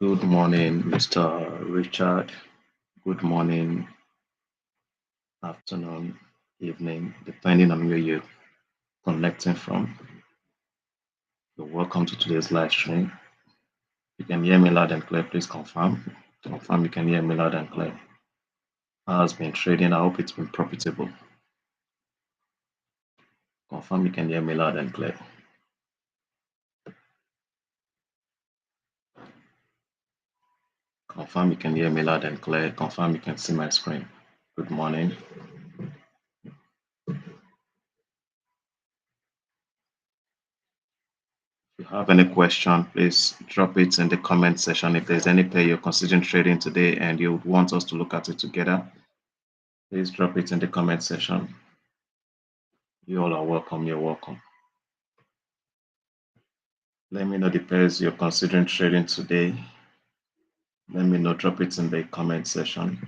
Good morning, Mr. Richard. Good morning, afternoon, evening, depending on where you're connecting from. You're welcome to today's live stream. You can hear me loud and clear. Please confirm. Confirm you can hear me loud and clear. How's been trading? I hope it's been profitable. Confirm you can hear me loud and clear. Confirm you can hear me loud and clear. Confirm you can see my screen. Good morning. If you have any question, please drop it in the comment section. If there's any pair you're considering trading today and you want us to look at it together, please drop it in the comment section. You all are welcome. You're welcome. Let me know the pairs you're considering trading today. Let me know. Drop it in the comment section.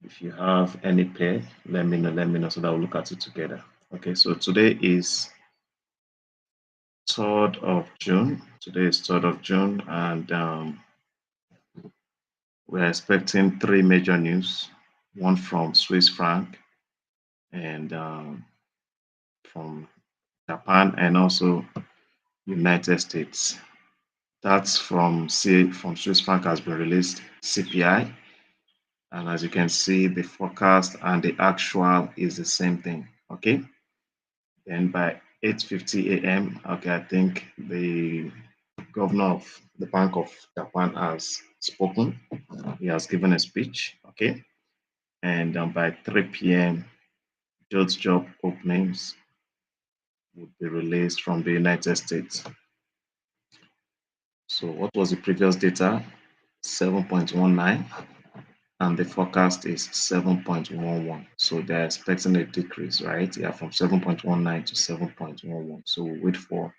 If you have any pair, let me know. Let me know so that we'll look at it together. Okay, so today is 3rd of June. Today is 3rd of June, and we're expecting 3 major news. One from Swiss franc, and from Japan, and also United States. That's from Swiss franc has been released, CPI, and as you can see, the forecast and the actual is the same thing. Okay, then by 8:50 a.m. okay, I think the governor of the Bank of Japan has spoken. He has given a speech. Okay, and by 3 p.m. job openings would be released from the United States. So what was the previous data? 7.19, and the forecast is 7.11. So they're expecting a decrease, right? Yeah, from 7.19 to 7.11. So we'll wait for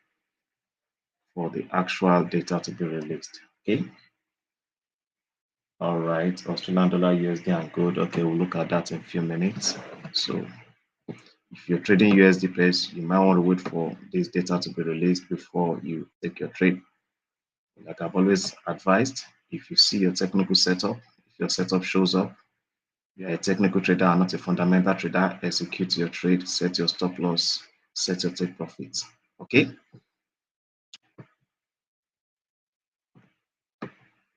the actual data to be released. Okay. All right, Australian dollar, USD, and gold. Okay, we'll look at that in a few minutes. So if you're trading USD pairs, you might want to wait for this data to be released before you take your trade. Like I've always advised, if you see your technical setup, if your setup shows up, you're a technical trader and not a fundamental trader, execute your trade, set your stop loss, set your take profits. Okay.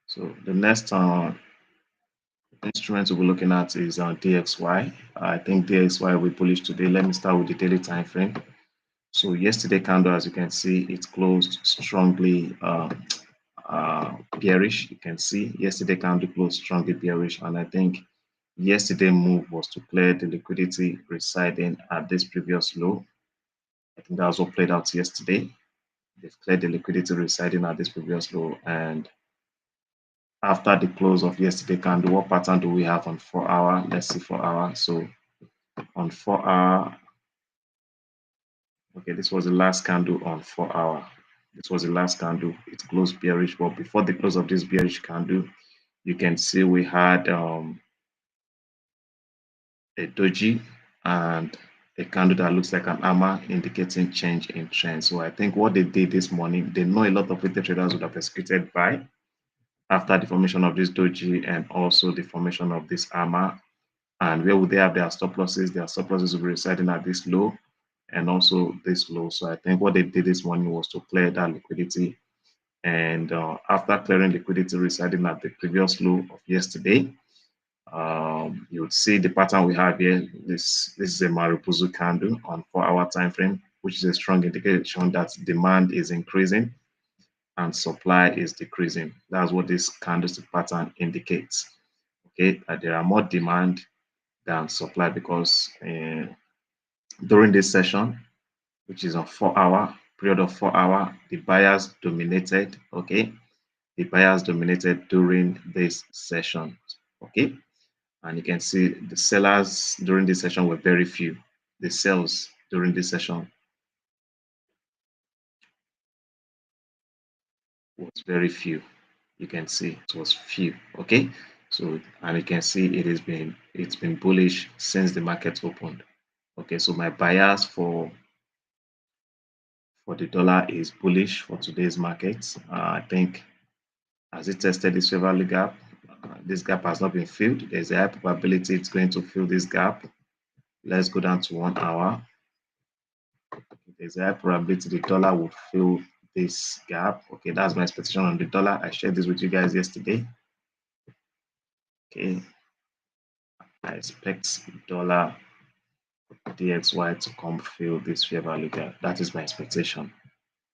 So the next instrument we'll be looking at is DXY. I think DXY will be bullish today. Let me start with the daily time frame. So yesterday candle, as you can see, it closed strongly bearish. You can see yesterday candle closed strongly bearish, and I think yesterday move was to clear the liquidity residing at this previous low. I think that was what played out yesterday. They've cleared the liquidity residing at this previous low, and after the close of yesterday candle, what pattern do we have on 4-hour? Let's see 4-hour. So on 4-hour, okay, this was the last candle on 4-hour. This was the last candle. It closed bearish, but before the close of this bearish candle, you can see we had a doji and a candle that looks like an hammer indicating change in trend. So I think what they did this morning, they know a lot of retail traders would have executed buy after the formation of this doji and also the formation of this hammer. And where would they have their stop losses? Their stop losses will be residing at this low and also this low. So I think what they did this morning was to clear that liquidity. And after clearing liquidity residing at the previous low of yesterday, you would see the pattern we have here. This is a Mariposa candle on 4-hour time frame, which is a strong indication that demand is increasing and supply is decreasing. That's what this candlestick pattern indicates. Okay, that there are more demand than supply because during this session, which is a 4-hour period of 4-hour, the buyers dominated. Okay, the buyers dominated during this session. Okay, and you can see the sellers during this session were very few. The sales during this session was very few. You can see it was few. Okay, so and you can see it's been bullish since the market opened. Okay, so my bias for the dollar is bullish for today's market. I think Has it tested this fair value gap? This gap has not been filled. There's a high probability it's going to fill this gap. Let's go down to 1 hour. There's a high probability the dollar will fill this gap. Okay, that's my expectation on the dollar. I shared this with you guys yesterday. Okay, I expect dollar DXY to come fill this fair value gap. That is my expectation.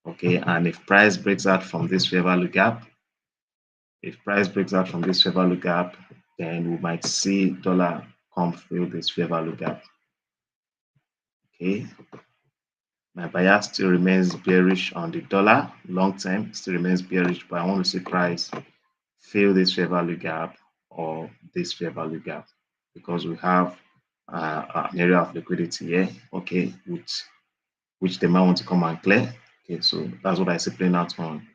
Okay, and if price breaks out from this fair value gap, then we might see dollar come fill this fair value gap. Okay, my bias still remains bearish on the dollar. Long term still remains bearish, but I want to see price fill this fair value gap or this fair value gap because we have an area of liquidity here. Okay, which they might want to come and clear. Okay, so that's what I see playing out on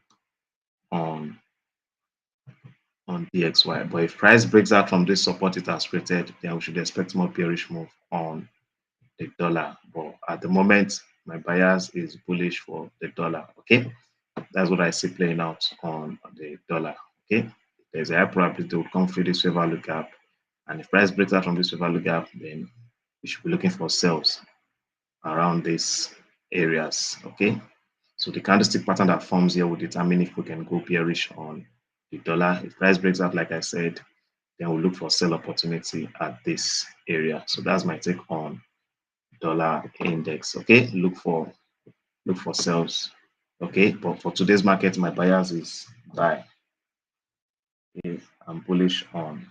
DXY. But if price breaks out from this support it has created, then we should expect more bearish move on the dollar. But at the moment, my bias is bullish for the dollar. Okay, that's what I see playing out on the dollar. Okay, there's a high probability to come through this fair value gap, and if price breaks out from this fair value gap, then we should be looking for sales around these areas. Okay, so the candlestick pattern that forms here will determine if we can go bearish on the dollar. If price breaks out, like I said, then we'll look for sell opportunity at this area. So that's my take on dollar index. Okay, look for sales. Okay, but for today's market, my bias is buy. Okay, I'm bullish on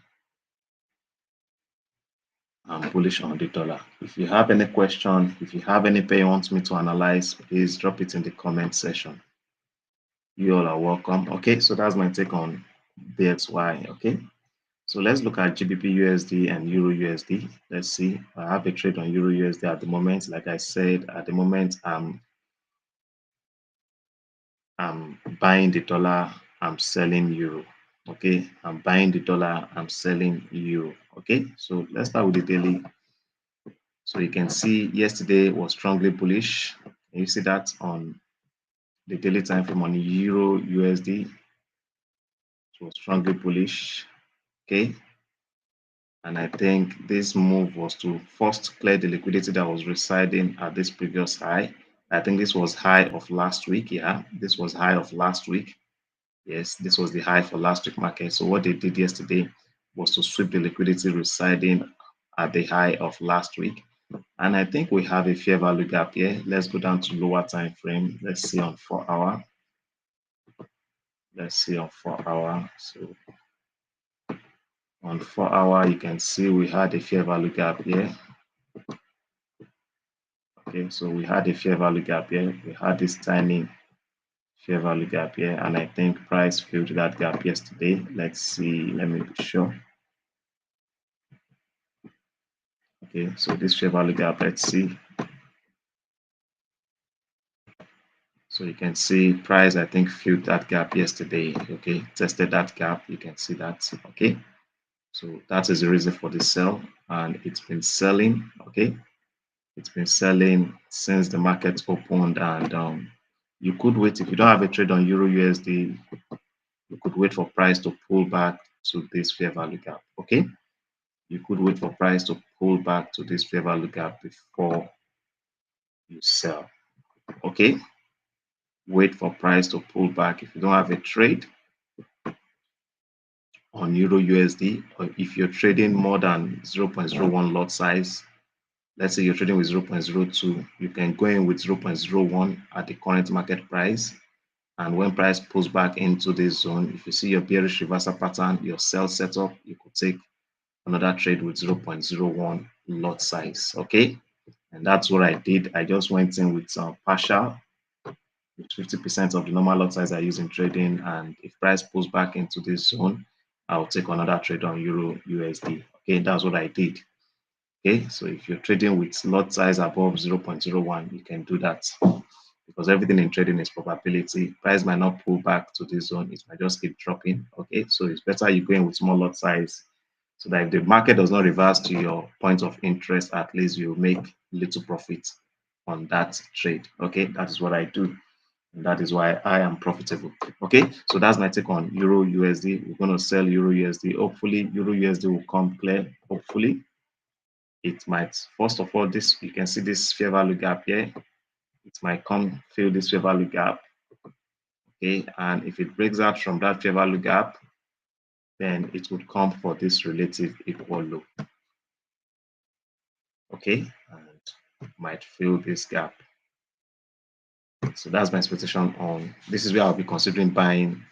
the dollar. If you have any question, if you have any pair you want me to analyze, please drop it in the comment section. You all are welcome. Okay, so that's my take on DXY. Okay, so let's look at GBP USD and Euro USD. Let's see. I have a trade on Euro USD at the moment. Like I said, at the moment, I'm buying the dollar, I'm selling euro. Okay, I'm buying the dollar, I'm selling euro. Okay, so let's start with the daily. So you can see yesterday was strongly bullish. You see that on the daily time frame on Euro USD. It was strongly bullish. Okay, and I think this move was to first clear the liquidity that was residing at this previous high. I think this was high of last week. Yeah, this was high of last week. Yes, this was the high for last week market. So what they did yesterday was to sweep the liquidity residing at the high of last week. And I think we have a fair value gap here. Let's go down to lower time frame. Let's see on 4 hour. Let's see on 4 hour. So on 4 hour, you can see we had a fair value gap here. Okay, so we had a fair value gap here. We had this tiny fair value gap here, and I think price filled that gap yesterday. Let's see. Let me be sure. Okay, so this fair value gap, let's see. So you can see price, I think, filled that gap yesterday. Okay, tested that gap. You can see that. Okay, so that is the reason for the sell, and it's been selling. Okay, it's been selling since the market opened, and you could wait if you don't have a trade on Euro USD. You could wait for price to pull back to this fair value gap. Okay, you could wait for price to pull back to this fair value gap before you sell. Okay, wait for price to pull back. If you don't have a trade on Euro USD, or if you're trading more than 0.01 lot size, let's say you're trading with 0.02, you can go in with 0.01 at the current market price. And when price pulls back into this zone, if you see your bearish reversal pattern, your sell setup, you could take another trade with 0.01 lot size. Okay, and that's what I did. I just went in with some partial, with 50% of the normal lot size I use in trading. And if price pulls back into this zone, I'll take another trade on Euro USD. Okay, that's what I did. Okay, so if you're trading with lot size above 0.01, you can do that because everything in trading is probability. Price might not pull back to this zone, it might just keep dropping. Okay, so it's better you go in with small lot size so that if the market does not reverse to your point of interest, at least you make little profit on that trade. Okay, that is what I do. And that is why I am profitable. Okay, so that's my take on Euro USD. We're going to sell Euro USD. Hopefully, Euro USD will come clear. Hopefully, it might. First of all, this you can see this fair value gap here. It might come fill this fair value gap. Okay, and if it breaks out from that fair value gap, then it would come for this relative equal low. Okay, and might fill this gap. So that's my expectation on this is where I'll be considering buying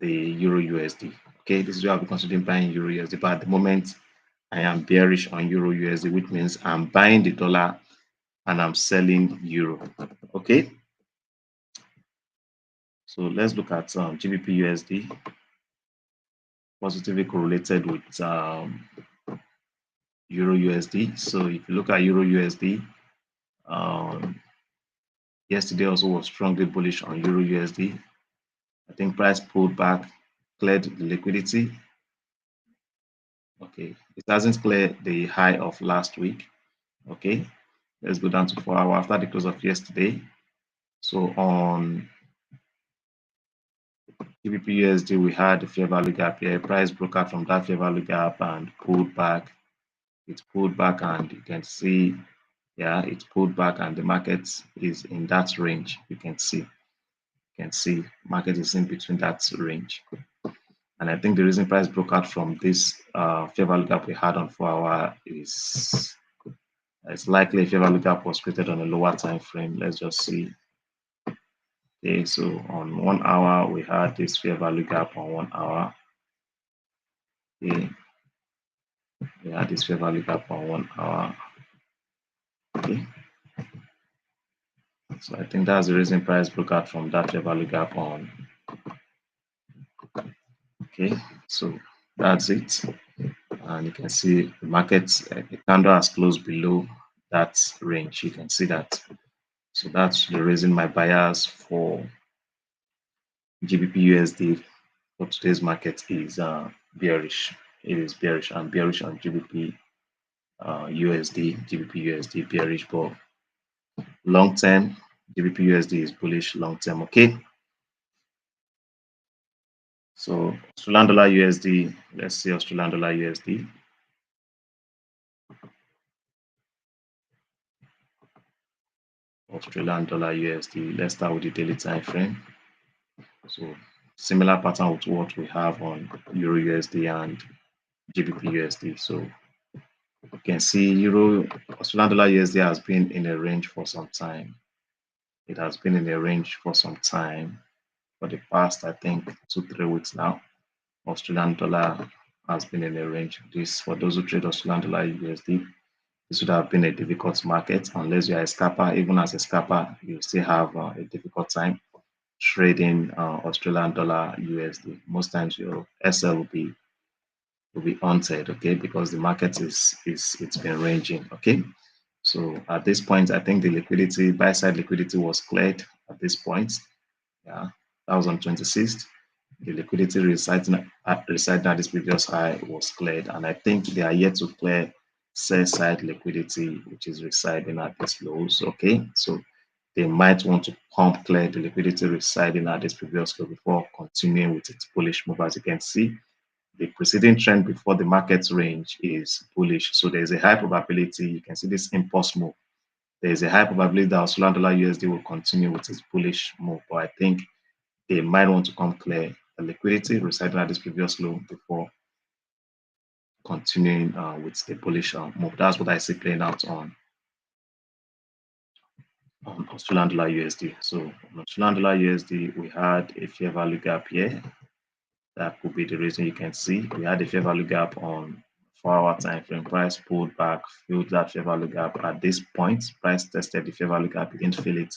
the Euro USD. Okay, this is where I'll be considering buying Euro USD. But at the moment, I am bearish on Euro USD, which means I'm buying the dollar and I'm selling Euro. Okay, so let's look at GBP USD, positively correlated with Euro USD. So if you look at Euro USD, um, yesterday also was strongly bullish on Euro USD. I think price pulled back, cleared the liquidity. Okay, it hasn't cleared the high of last week. Okay, let's go down to 4 hours after the close of yesterday. So on GBP USD, we had the fair value gap here. Price broke out from that fair value gap and pulled back. It pulled back, and you can see, yeah, it pulled back, and the market is in that range. You can see, market is in between that range. And I think the reason price broke out from this fair value gap we had on 4 hour is it's likely a fair value gap was created on a lower time frame. Let's just see. Okay, so on 1 hour, we had this fair value gap on 1 hour. Okay, we had this fair value gap on 1 hour. Okay, so I think that's the reason price broke out from that fair value gap on. Okay, so that's it. And you can see the market, the candle has closed below that range. You can see that. So that's the reason my bias for GBP USD for today's market is bearish. It is bearish. I'm bearish on GBP USD, GBP USD bearish, but long term, GBP USD is bullish long term. Okay. So Australian dollar USD, let's see Australian dollar USD. Australian dollar USD. Let's start with the daily time frame. So similar pattern with what we have on Euro USD and GBP USD. So you can see Euro Australian dollar USD has been in a range for some time. It has been in a range for some time for the past, I think, 2-3 weeks now. Australian dollar has been in a range. This for those who trade Australian dollar USD, this would have been a difficult market unless you are a scalper. Even as a scalper, you still have a difficult time trading Australian dollar USD. Most times your SL will be haunted, okay, because the market is it's been ranging, okay. So at this point, I think the liquidity, buy side liquidity was cleared at this point. Yeah, that was on 26th. The liquidity residing at this previous high was cleared, and I think they are yet to clear sell side liquidity, which is residing at this lows. Okay, so they might want to pump clear the liquidity residing at this previous low before continuing with its bullish move. As you can see, the preceding trend before the market range is bullish. So there's a high probability, you can see this impulse move. There's a high probability that Australian dollar USD will continue with its bullish move. But I think they might want to come clear the liquidity residing at this previous low before continuing with the bullish move. That's what I see playing out on Australian dollar USD. So on Australian dollar USD, we had a fair value gap here. That could be the reason. You can see we had a fair value gap on 4-hour time frame. Price pulled back, filled that fair value gap. At this point, price tested the fair value gap, it didn't fill it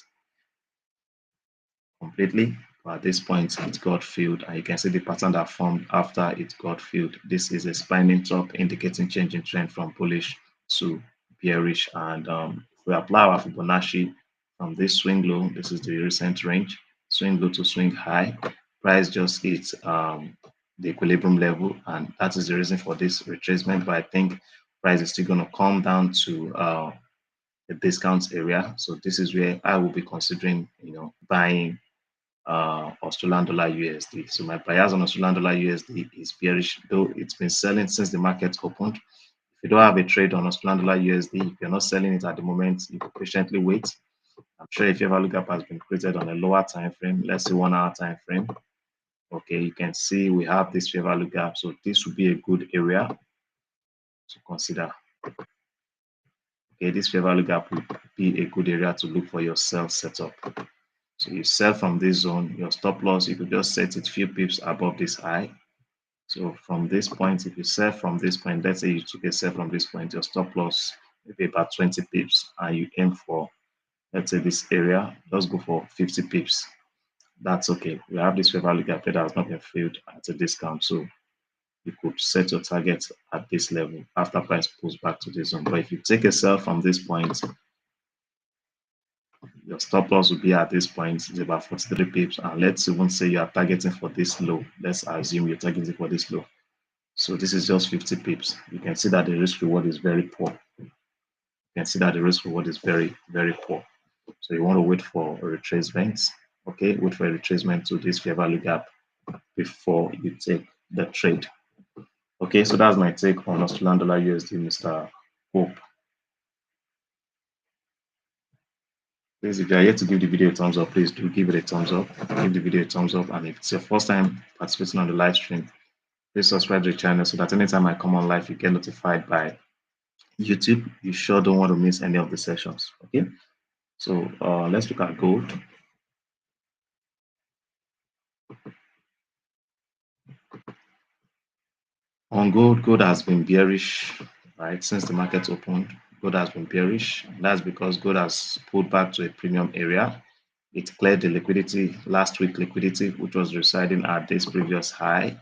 completely. But at this point, it got filled, and you can see the pattern that formed after it got filled. This is a spinning top indicating change in trend from bullish to bearish. And if we apply our Fibonacci from this swing low, this is the recent range, swing low to swing high, price just hits the equilibrium level, and that is the reason for this retracement. But I think price is still going to come down to a discount area. So this is where I will be considering, buying Australian dollar USD. So my bias on Australian dollar USD is bearish, though it's been selling since the market opened. If you don't have a trade on Australian dollar USD, if you're not selling it at the moment, you can patiently wait. I'm sure if your value gap has been created on a lower time frame, let's say 1 hour time frame, okay, you can see we have this fair value gap. So this would be a good area to consider. Okay, this fair value gap would be a good area to look for your sell setup. So you sell from this zone, your stop loss, you could just set it few pips above this high. So from this point, if you sell from this point, let's say you took a sell from this point, your stop loss will be about 20 pips, and you aim for, let's say, this area, just go for 50 pips. That's okay. We have this fair value gap that has not been filled at a discount. So you could set your target at this level after price pulls back to this zone. But if you take a sell from this point, your stop loss will be at this point, it's about 43 pips. And let's even say you are targeting for this low. Let's assume you're targeting for this low. So this is just 50 pips. You can see that the risk reward is very poor. You can see that the risk reward is very, very poor. So you want to wait for a retracement. Okay, wait for a retracement to this fair value gap before you take the trade. Okay, so that's my take on Australian dollar USD, Mr. Hope. Please, if you are yet to give the video a thumbs up, please do give it a thumbs up. Give the video a thumbs up. And if it's your first time participating on the live stream, please subscribe to the channel so that anytime I come on live, you get notified by YouTube. You sure don't want to miss any of the sessions. Okay, so let's look at gold. On gold, gold has been bearish, right, since the market opened. Gold has been bearish. That's because gold has pulled back to a premium area. It cleared the liquidity, last week liquidity, which was residing at this previous high.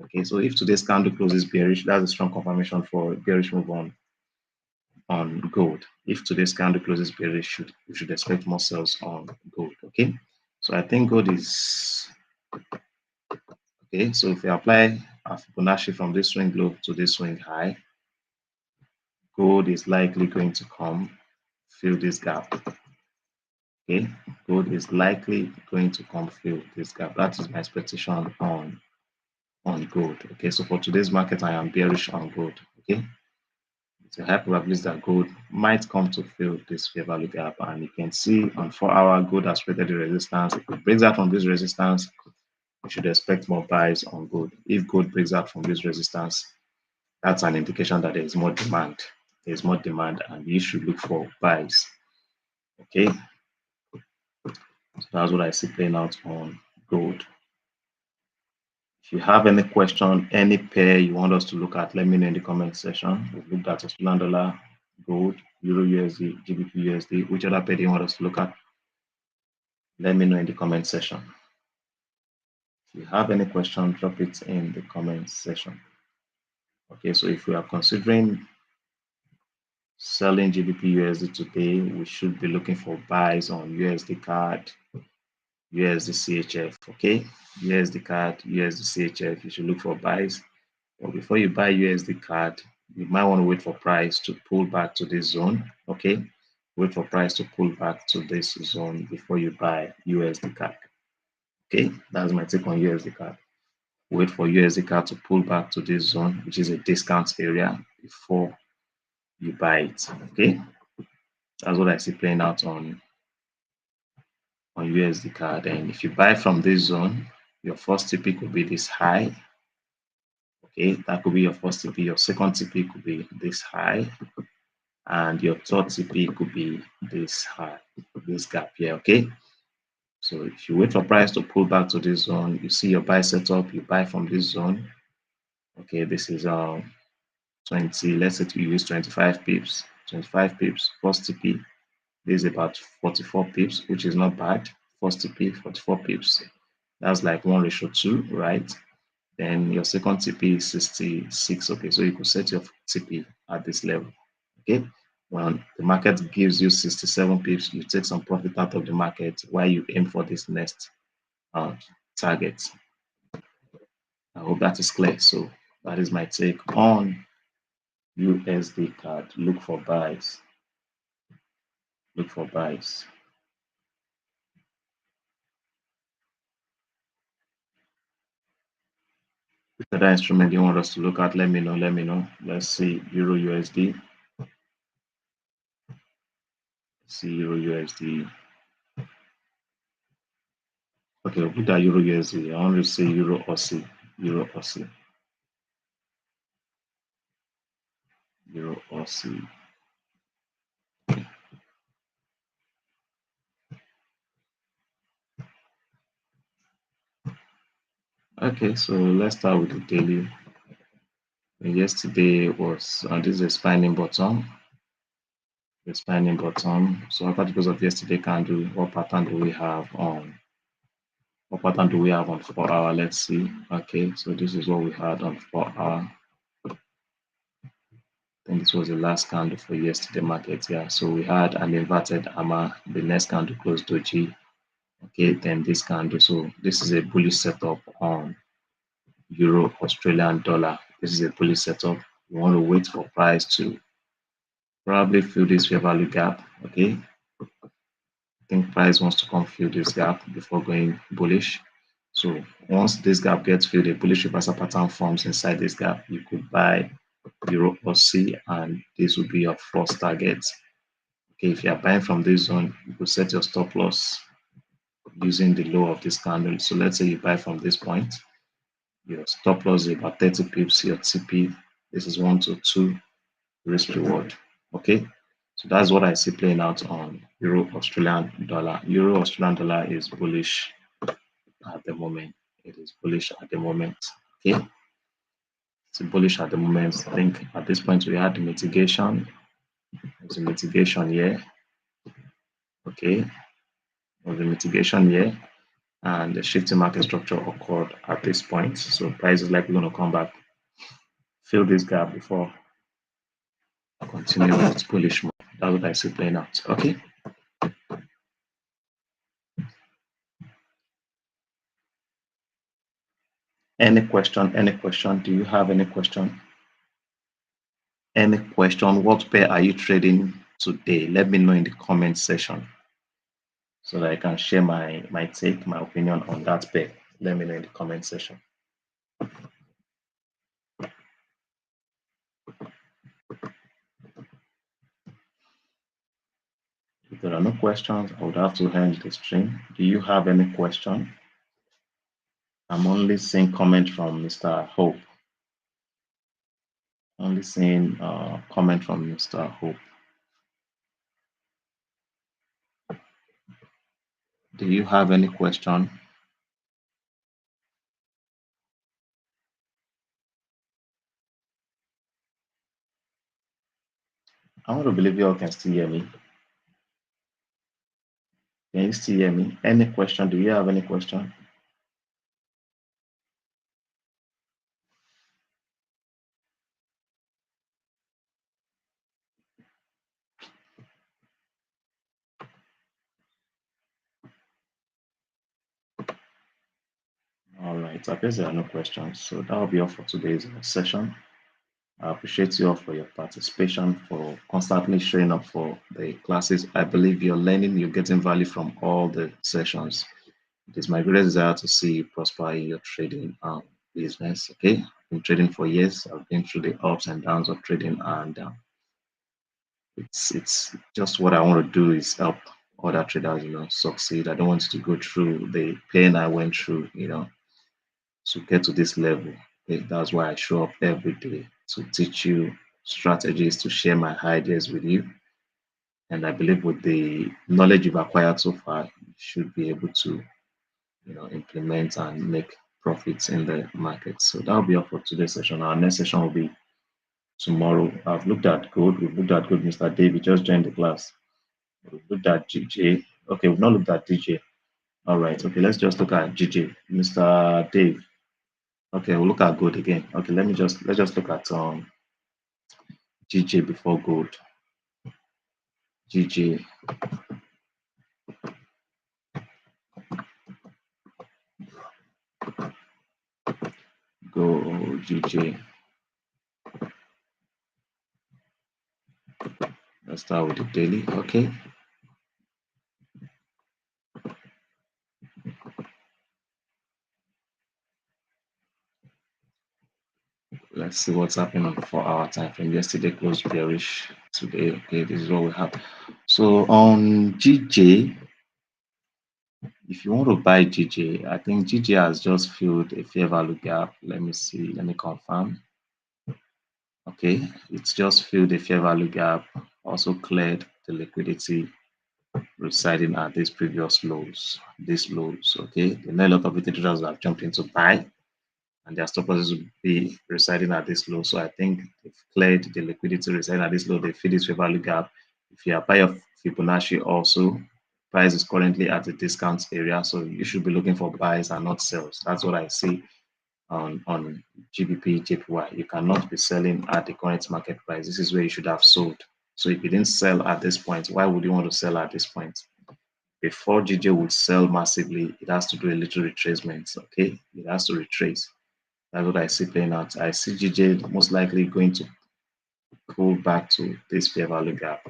Okay, so if today's candle closes bearish, that's a strong confirmation for a bearish move on gold. If today's candle closes bearish, we should expect more sales on gold. Okay, so I think gold is okay. So if we apply a Fibonacci from this swing low to this swing high, gold is likely going to come fill this gap. Okay, gold is likely going to come fill this gap. That is my expectation on gold. Okay, so for today's market, I am bearish on gold. Okay, it's a high probability that gold might come to fill this fair value gap, and you can see on 4-hour gold has created the resistance. If it breaks out from this resistance, we should expect more buys on gold. If gold breaks out from this resistance, that's an indication that there is more demand. There is more demand, and you should look for buys. Okay, so that's what I see playing out on gold. If you have any question, any pair you want us to look at, let me know in the comment section. We've looked at Australian dollar, gold, Euro USD, GBP USD. Which other pair do you want us to look at? Let me know in the comment section. If you have any question, drop it in the comment section. Okay, so if we are considering selling GBP USD today, we should be looking for buys on USD CAD, USD CHF. Okay, USD CAD, USD CHF. You should look for buys. But before you buy USD CAD, you might want to wait for price to pull back to this zone. Okay, wait for price to pull back to this zone before you buy USD CAD. Okay, that's my take on USD CAD. Wait for USD CAD to pull back to this zone, which is a discount area, before you buy it. Okay, that's what I see playing out on USD CAD. And if you buy from this zone, your first TP could be this high. Okay, that could be your first TP. Your second TP could be this high, and your third TP could be this high, this gap here. Okay, so if you wait for price to pull back to this zone, you see your buy setup, you buy from this zone. Okay, this is 20. Let's say you use 25 pips, 25 pips. First TP, this is about 44 pips, which is not bad. First TP, 44 pips. That's like 1:2, right? Then your second TP is 66. Okay, so you could set your TP at this level. Okay, when the market gives you 67 pips, you take some profit out of the market while you aim for this next target. I hope that is clear. So that is my take on USD CAD. Look for buys. Look for buys. If other instrument you want us to look at, let me know. Let me know. Let's see Euro USD. See Euro USD. Okay, we'll put that Euro USD. I want to see Euro Aussie. Euro Aussie. Euro Aussie. Okay, so let's start with the daily. Yesterday was this is a spinning bottom. The spinning bottom. So after the close of yesterday candle, what pattern do we have on? What pattern do we have on 4 hour? Let's see. Okay, so this is what we had on 4 hour. I think this was the last candle for yesterday market. Yeah, so we had an inverted hammer. The next candle closed doji. Okay, then this candle. So this is a bullish setup on Euro Australian dollar. This is a bullish setup. We want to wait for price to probably fill this fair value gap. Okay, I think price wants to come fill this gap before going bullish. So once this gap gets filled, a bullish reversal pattern forms inside this gap. You could buy Euro or C, and this would be your first target. Okay, if you are buying from this zone, you could set your stop loss using the low of this candle. So let's say you buy from this point, your stop loss is about 30 pips, your TP, this is 1 to 2 risk reward. Okay, so that's what I see playing out on Euro Australian dollar. Euro Australian dollar is bullish at the moment. It is bullish at the moment. Okay, it's bullish at the moment. I think at this point we had the mitigation. There's a mitigation here. Okay, there's a mitigation here, and the shifting market structure occurred at this point. So price is likely going to come back, fill this gap before continue with its bullish move. That's what I see playing out. Okay. Any question? Any question? Do you have any question? Any question? What pair are you trading today? Let me know in the comment section so that I can share my take, my opinion on that pair. Let me know in the comment section. If there are no questions, I would have to end the stream. Do you have any question? I'm only seeing comment from Mr. Hope. Only seeing comment from Mr. Hope. Do you have any question? I want to believe you all can still hear me. Can you still hear me? Any question? Do you have any question? All right, I guess there are no questions. So that will be all for today's session. I appreciate you all for your participation, for constantly showing up for the classes. I believe you're learning, you're getting value from all the sessions. It is my greatest desire to see you prosper in your trading business. Okay, I've been trading for years. I've been through the ups and downs of trading, and it's just what I want to do is help other traders, succeed. I don't want to go through the pain I went through, to get to this level. Okay? That's why I show up every day to teach you strategies, to share my ideas with you. And I believe with the knowledge you've acquired so far, you should be able to, implement and make profits in the market. So that'll be all for today's session. Our next session will be tomorrow. I've looked at gold. We've looked at gold. Mr. David just joined the class. We've looked at GJ. Okay, we've not looked at DJ. All right. Okay, let's just look at GJ. Mr. Dave. Okay, we'll look at gold again. Okay, let's just look at GJ before gold. GJ. Go GJ. Let's start with the daily. Okay. let's see what's happening on the 4 hour time frame. Yesterday closed bearish. Today, okay, this is what we have. So on GJ, if you want to buy GJ, I think GJ has just filled a fair value gap. Let me see. Let me confirm. Okay, it's just filled a fair value gap. Also cleared the liquidity residing at these previous lows. These lows. Okay, there are a lot of retail traders that have jumped into buy, and their stop losses will be residing at this low. So I think they've cleared the liquidity residing at this low. They fill this fair value gap. If you are buy of Fibonacci also, price is currently at the discount area. So you should be looking for buys and not sells. That's what I see on GBP, JPY. You cannot be selling at the current market price. This is where you should have sold. So if you didn't sell at this point, why would you want to sell at this point? Before GJ would sell massively, it has to do a little retracement. Okay, it has to retrace. That's what I see playing out. I see GJ most likely going to pull back to this fair value gap.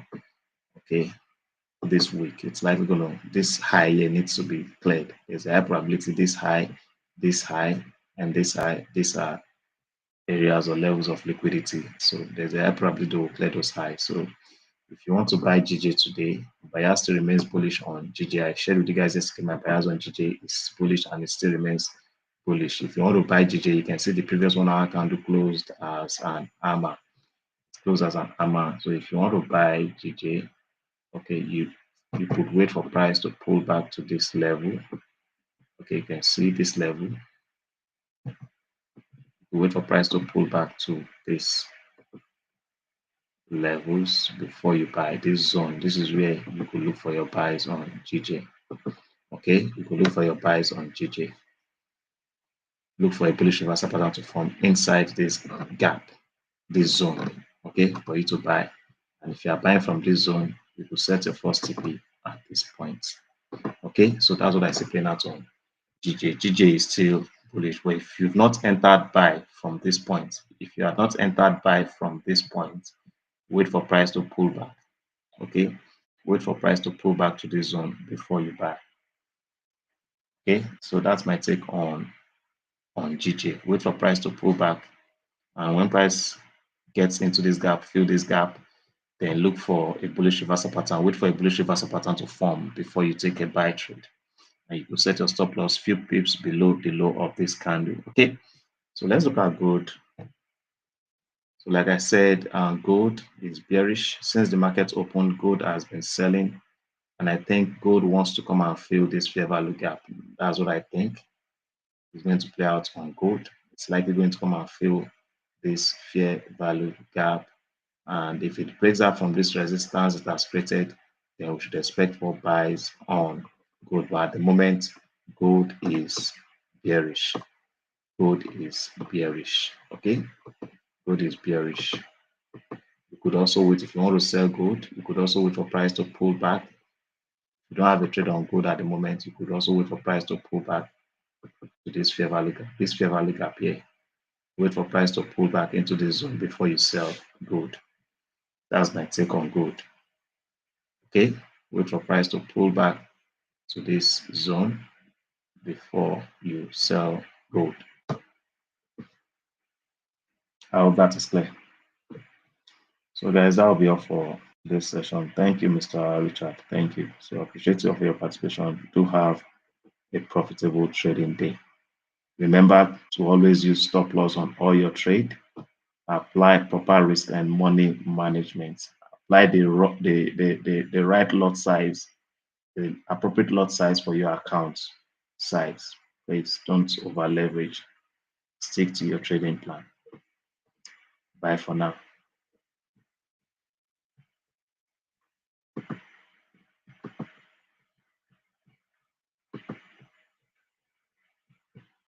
Okay, this week it's likely going to, this high here needs to be cleared. There's a high probability this high, and this high. These are areas or levels of liquidity. So there's a high probability they will clear those highs. So if you want to buy GJ today, bias still remains bullish on GJ. I shared with you guys yesterday my bias on GJ is bullish and it still remains bullish. If you want to buy GJ, you can see the previous 1 hour candle closed as an hammer. Closed as an hammer. So if you want to buy GJ, okay, you could wait for price to pull back to this level. Okay, you can see this level. You wait for price to pull back to this levels before you buy this zone. This is where you could look for your buys on GJ. Okay, you could look for your buys on GJ. Look for a bullish reversal pattern to form inside this gap, this zone. Okay, for you to buy. And if you are buying from this zone, you could set your first TP at this point. Okay, so that's what I see playing out on GJ. GJ is still bullish, but if you've not entered buy from this point, if you have not entered buy from this point, wait for price to pull back. Okay, wait for price to pull back to this zone before you buy. Okay, so that's my take on GJ. Wait for price to pull back, and when price gets into this gap, fill this gap, then look for a bullish reversal pattern. Wait for a bullish reversal pattern to form before you take a buy trade. And you will set your stop loss few pips below the low of this candle. Okay, so let's look at gold. So like I said, gold is bearish. Since the market opened, gold has been selling. And I think gold wants to come and fill this fair value gap. That's what I think is going to play out on gold. It's likely going to come and fill this fair value gap. And if it breaks out from this resistance it has created, then we should expect more buys on gold. But at the moment, gold is bearish. Gold is bearish. Okay, gold is bearish. You could also wait if you want to sell gold. You could also wait for price to pull back. If you don't have a trade on gold at the moment, you could also wait for price to pull back to this fair value gap. This fair value gap here. Wait for price to pull back into this zone before you sell gold. That's my take on gold. Okay, wait for price to pull back to this zone before you sell gold. I hope that is clear. So guys, that will be all for this session. Thank you, Mr. Richard. Thank you. So I appreciate you for your participation. Do have a profitable trading day. Remember to always use stop loss on all your trade. Apply proper risk and money management. Apply the right lot size, the appropriate lot size for your account size. Please don't over leverage. Stick to your trading plan. Bye for now.